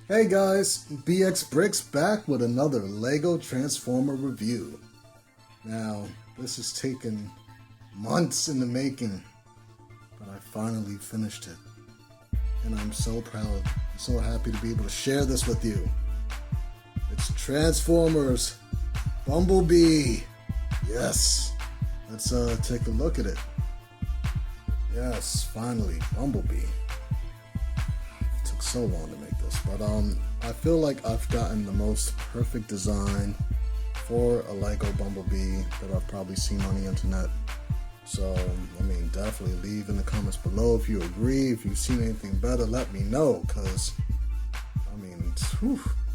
Hey guys, Brix back with another Lego Transformer review. Now, this has taken months in the making, but I finally finished it. And I'm so proud, I'm so happy to be able to share this with you. It's Transformers Bumblebee. Yes, let's take a look at it. Yes, finally, Bumblebee. So long to make this, but I feel like I've gotten the most perfect design for a Lego Bumblebee that I've probably seen on the internet. So I mean, definitely leave in the comments below if you agree. If you've seen anything better, let me know, because I mean,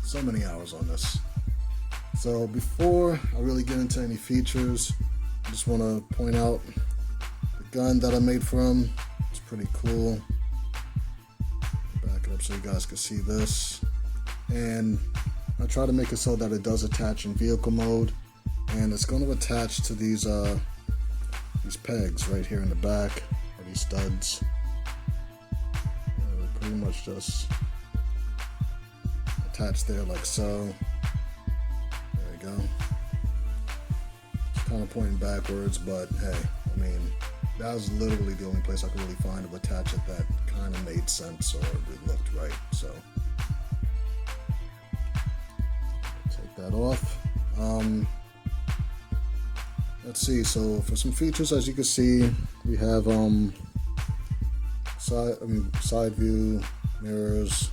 so many hours on this. So before I really get into any features, I just want to point out the gun that I made for him. It's pretty cool. Up so you guys can see this, and I try to make it so that it does attach in vehicle mode, and it's going to attach to these pegs right here in the back, or these studs. Pretty much just attached there like so. There we go. It's kind of pointing backwards, but hey, I mean, that was literally the only place I could really find to attach it that kind of made sense or it looked right. So take that off. Let's see. So for some features, as you can see, we have side view mirrors.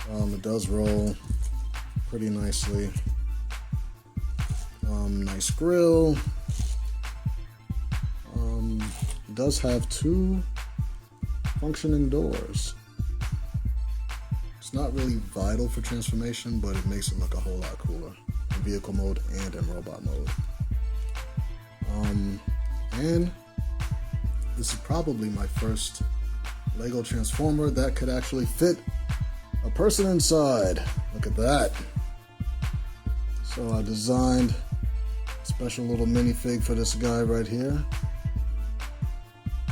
It does roll pretty nicely. Nice grill. It does have two functioning doors. It's not really vital for transformation, but it makes it look a whole lot cooler in vehicle mode and in robot mode. And this is probably my first Lego Transformer that could actually fit a person inside. Look at that. So I designed a special little minifig for this guy right here,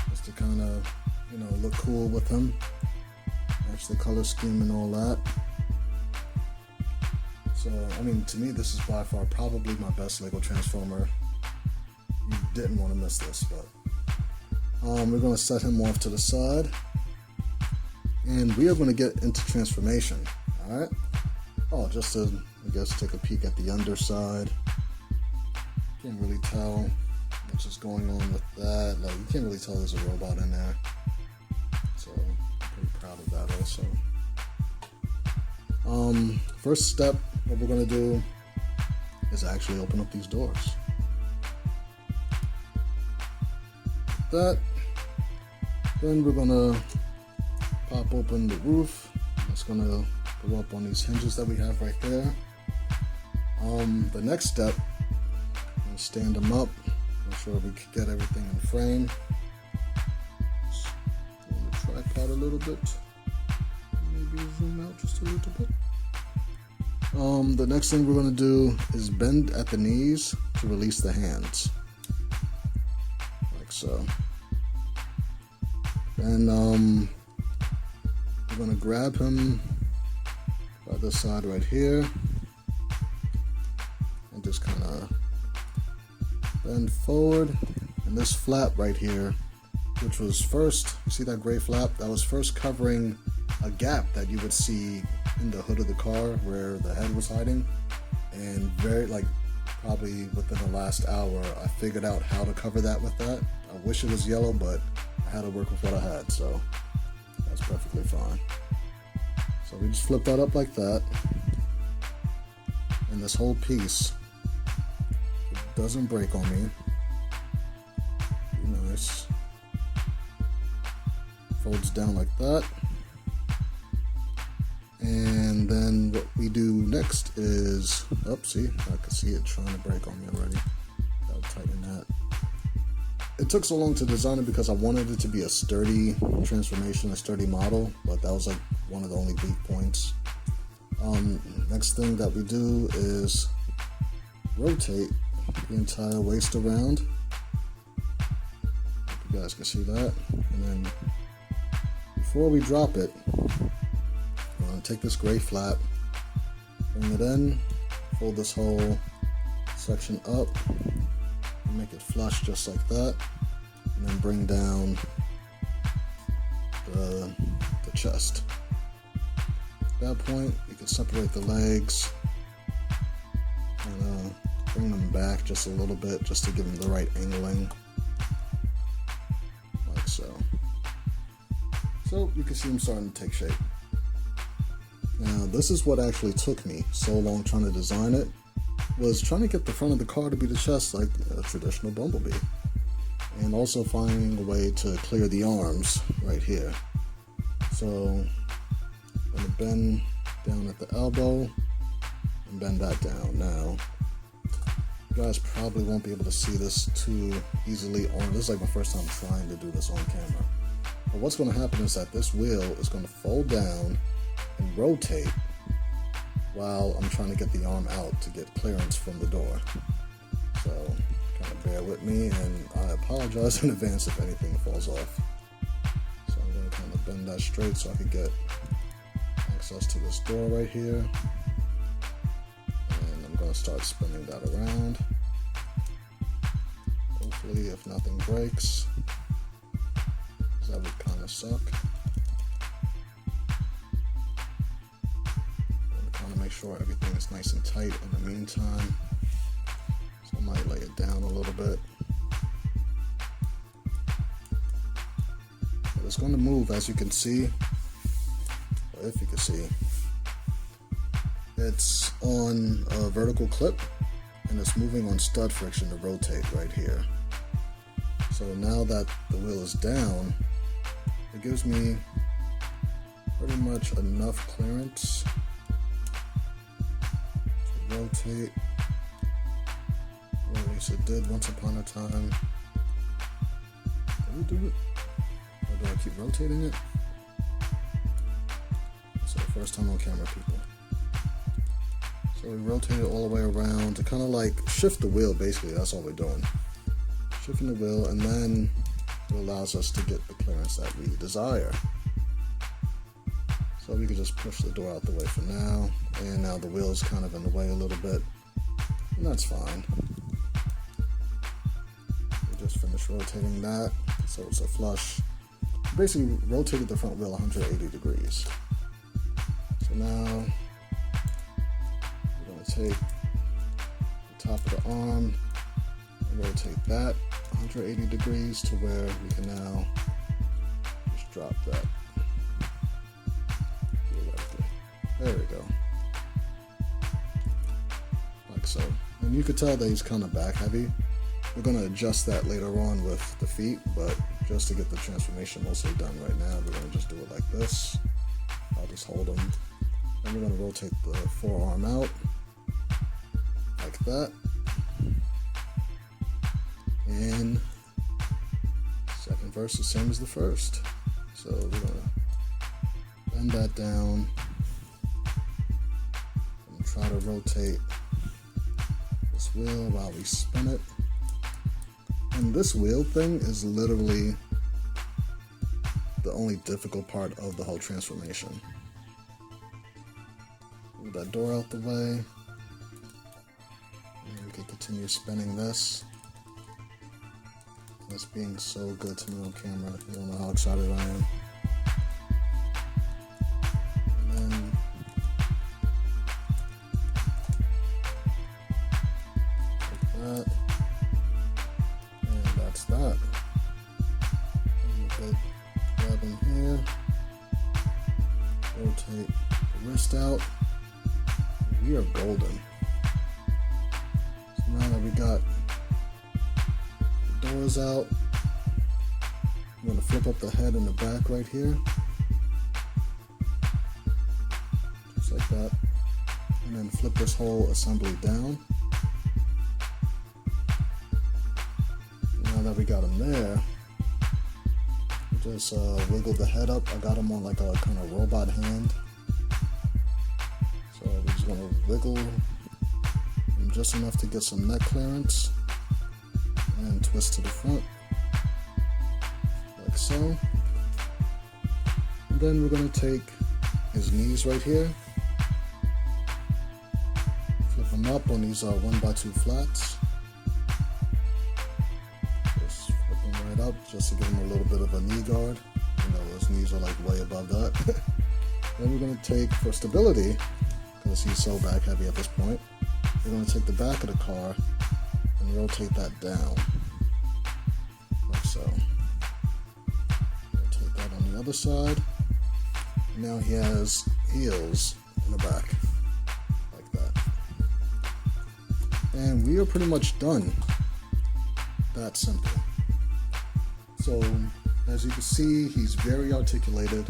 just to kind of, you know, look cool with him. Match the color scheme and all that. So, I mean, to me, this is by far probably my best Lego Transformer. You didn't want to miss this, but we're going to set him off to the side, and we are going to get into transformation. All right. Oh, just to, I guess, take a peek at the underside. Can't really tell what's just going on with that. Like, you can't really tell there's a robot in there. So I'm pretty proud of that also. First step, what we're gonna do is actually open up these doors. That. Then we're gonna pop open the roof. It's gonna go up on these hinges that we have right there. The next step, I'm gonna stand them up. Make sure we can get everything in frame. Tripod a little bit. Maybe zoom out just a little bit. The next thing we're going to do is bend at the knees to release the hands. Like so. And we're going to grab him by this side right here. And just kind of bend forward. And this flap right here, which was first, you see that gray flap? That was first covering a gap that you would see in the hood of the car where the head was hiding. And very, like, probably within the last hour, I figured out how to cover that with that. I wish it was yellow, but I had to work with what I had, so that's perfectly fine. So we just flip that up like that. And this whole piece, it doesn't break on me. Nice. Folds down like that. And then what we do next is, oh, see, I can see it trying to break on me already. Gotta tighten that. It took so long to design it because I wanted it to be a sturdy transformation, a sturdy model, but that was like one of the only weak points. Next thing that we do is rotate the entire waist around. You guys can see that. And then before we drop it, gonna take this gray flap, bring it in, fold this whole section up, and make it flush just like that, and then bring down the chest. At that point, you can separate the legs and bring them back just a little bit, just to give them the right angling, like so. So you can see them starting to take shape. Now this is what actually took me so long trying to design it, was trying to get the front of the car to be the chest like a traditional Bumblebee, and also finding a way to clear the arms right here. So I'm going to bend down at the elbow and bend that down. Now you guys probably won't be able to see this too easily on, this is like my first time trying to do this on camera. But what's going to happen is that this wheel is going to fold down and rotate while I'm trying to get the arm out to get clearance from the door. So kind of bear with me, and I apologize in advance if anything falls off. So I'm going to kind of bend that straight so I can get access to this door right here. And I'm going to start spinning that around. Hopefully, if nothing breaks, because that would kind of suck. Make sure everything is nice and tight in the meantime. So I might lay it down a little bit. But it's going to move, as you can see, or if you can see. It's on a vertical clip, and it's moving on stud friction to rotate right here. So now that the wheel is down, it gives me pretty much enough clearance rotate, or at least it did once upon a time. Did we do it? Or do I keep rotating it? So first time on camera, people. So we rotate it all the way around to kind of like shift the wheel, basically. That's all we're doing. Shifting the wheel, and then it allows us to get the clearance that we desire. So we can just push the door out the way for now, and now the wheel is kind of in the way a little bit, and that's fine. We just finished rotating that, so it's a flush. Basically rotated the front wheel 180 degrees. So now we're going to take the top of the arm and rotate that 180 degrees to where we can now just drop that. There we go. Like so. And you could tell that he's kind of back heavy. We're going to adjust that later on with the feet, but just to get the transformation mostly done right now, we're going to just do it like this. I'll just hold him. Then we're going to rotate the forearm out like that. And second verse the same as the first. So we're going to bend that down. Try to rotate this wheel while we spin it. And this wheel thing is literally the only difficult part of the whole transformation. Move that door out the way. And we can continue spinning this. This being so good to me on camera. You don't know how excited I am. And that's that. And we could grab him here, rotate the wrist out. We are golden. So now that we got the doors out, I'm going to flip up the head and the back right here, just like that, and then flip this whole assembly down. Now that we got him there, just wiggle the head up. I got him on like a kind of robot hand. So we're just gonna wiggle him just enough to get some neck clearance and twist to the front, like so. And then we're gonna take his knees right here. Flip them up on these 1x2 flats. Just flip them right up just to give him a little bit of a knee guard. You know, his knees are like way above that. Then we're going to take, for stability, because he's so back heavy at this point, we're going to take the back of the car and rotate that down, like so. Rotate that on the other side. Now he has heels in the back, like that. And we are pretty much done. That simple. So, as you can see, he's very articulated.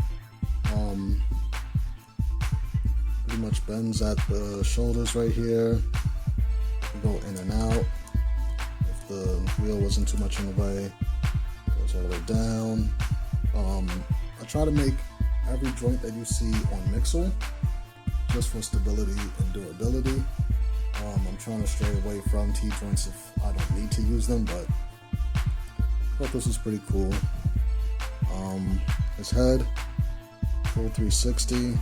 Pretty much bends at the shoulders right here. Go in and out. If the wheel wasn't too much in the way, goes all the way down. I try to make every joint that you see on mixel just for stability and durability. I'm trying to stray away from T-joints if I don't need to use them, but I thought this was pretty cool. His head, full 360.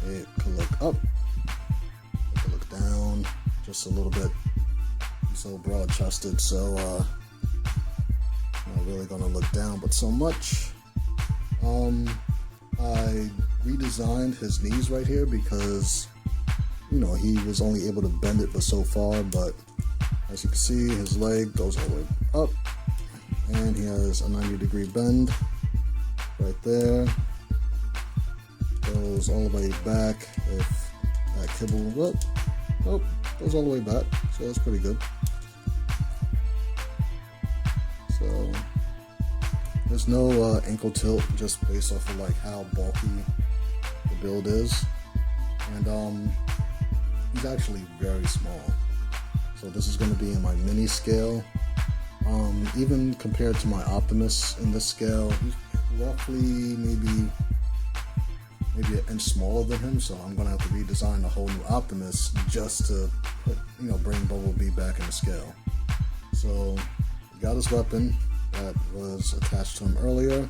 It could look up, it could look down, just a little bit. He's so broad-chested, so not really gonna look down, but so much. I redesigned his knees right here because, you know, he was only able to bend it but so far, but as you can see, his leg goes all the way up, and he has a 90-degree bend right there. Goes all the way back if that kibble, goes all the way back, so that's pretty good. So there's no ankle tilt, just based off of like how bulky the build is, and he's actually very small. So this is going to be in my mini scale. Even compared to my Optimus in this scale, he's roughly maybe an inch smaller than him, so I'm gonna have to redesign a whole new Optimus just to put, you know, bring Bumblebee back in the scale. So we got his weapon that was attached to him earlier,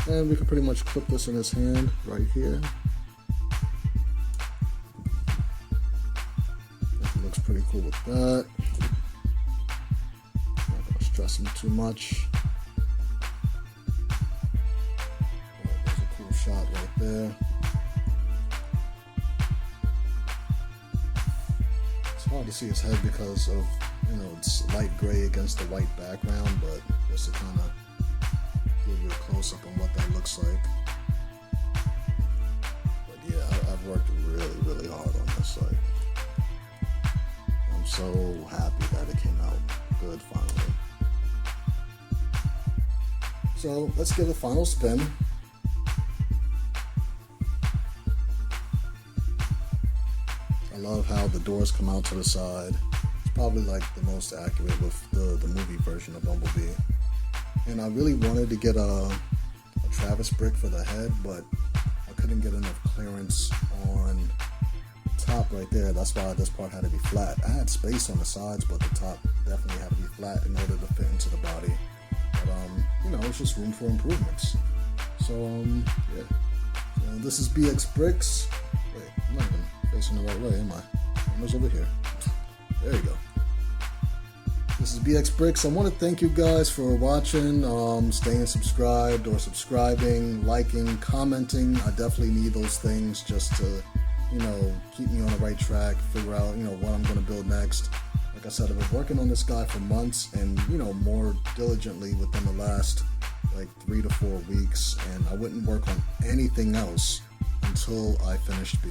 and we can pretty much clip this in his hand right here. It looks pretty cool with that. Not gonna stress him too much. There's a cool shot right there. It's hard to see his head because of, you know, it's light gray against the white background, but just to kind of give you a close-up on what that looks like. But yeah, I've worked really, really hard on this. Like, I'm so happy that it came out good finally. So let's give a final spin. I love how the doors come out to the side. It's probably like the most accurate with the movie version of Bumblebee. And I really wanted to get a Travis brick for the head, but I couldn't get enough clearance on the top right there. That's why this part had to be flat. I had space on the sides, but the top definitely had to be flat in order to fit into the body. But you know, it's just room for improvements. So yeah. So this is BX Brix. Wait, I'm not even facing the right way, am I? Camera's over here. There you go. This is BX Brix. I want to thank you guys for watching, staying subscribed or subscribing, liking, commenting. I definitely need those things just to, you know, keep me on the right track, figure out, you know, what I'm going to build next. Like I said, I've been working on this guy for months and, you know, more diligently within the last like 3 to 4 weeks, and I wouldn't work on anything else until I finished B.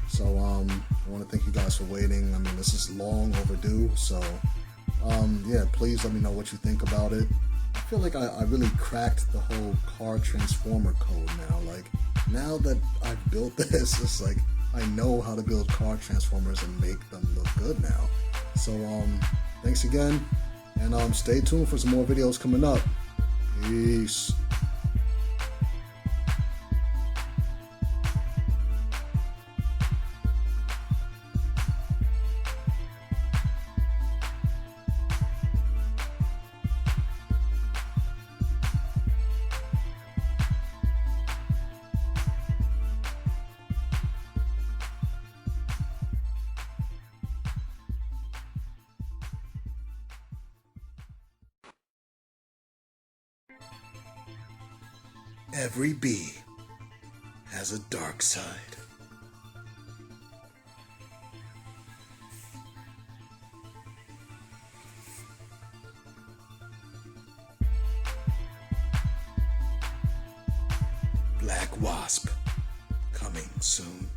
So I want to thank you guys for waiting. I mean, this is long overdue, so yeah, please let me know what you think about it. I feel like I really cracked the whole car transformer code now. Like, now that I've built this, it's like I know how to build car transformers and make them look good now. So thanks again, and stay tuned for some more videos coming up. Peace. Every bee has a dark side. Black Wasp, coming soon.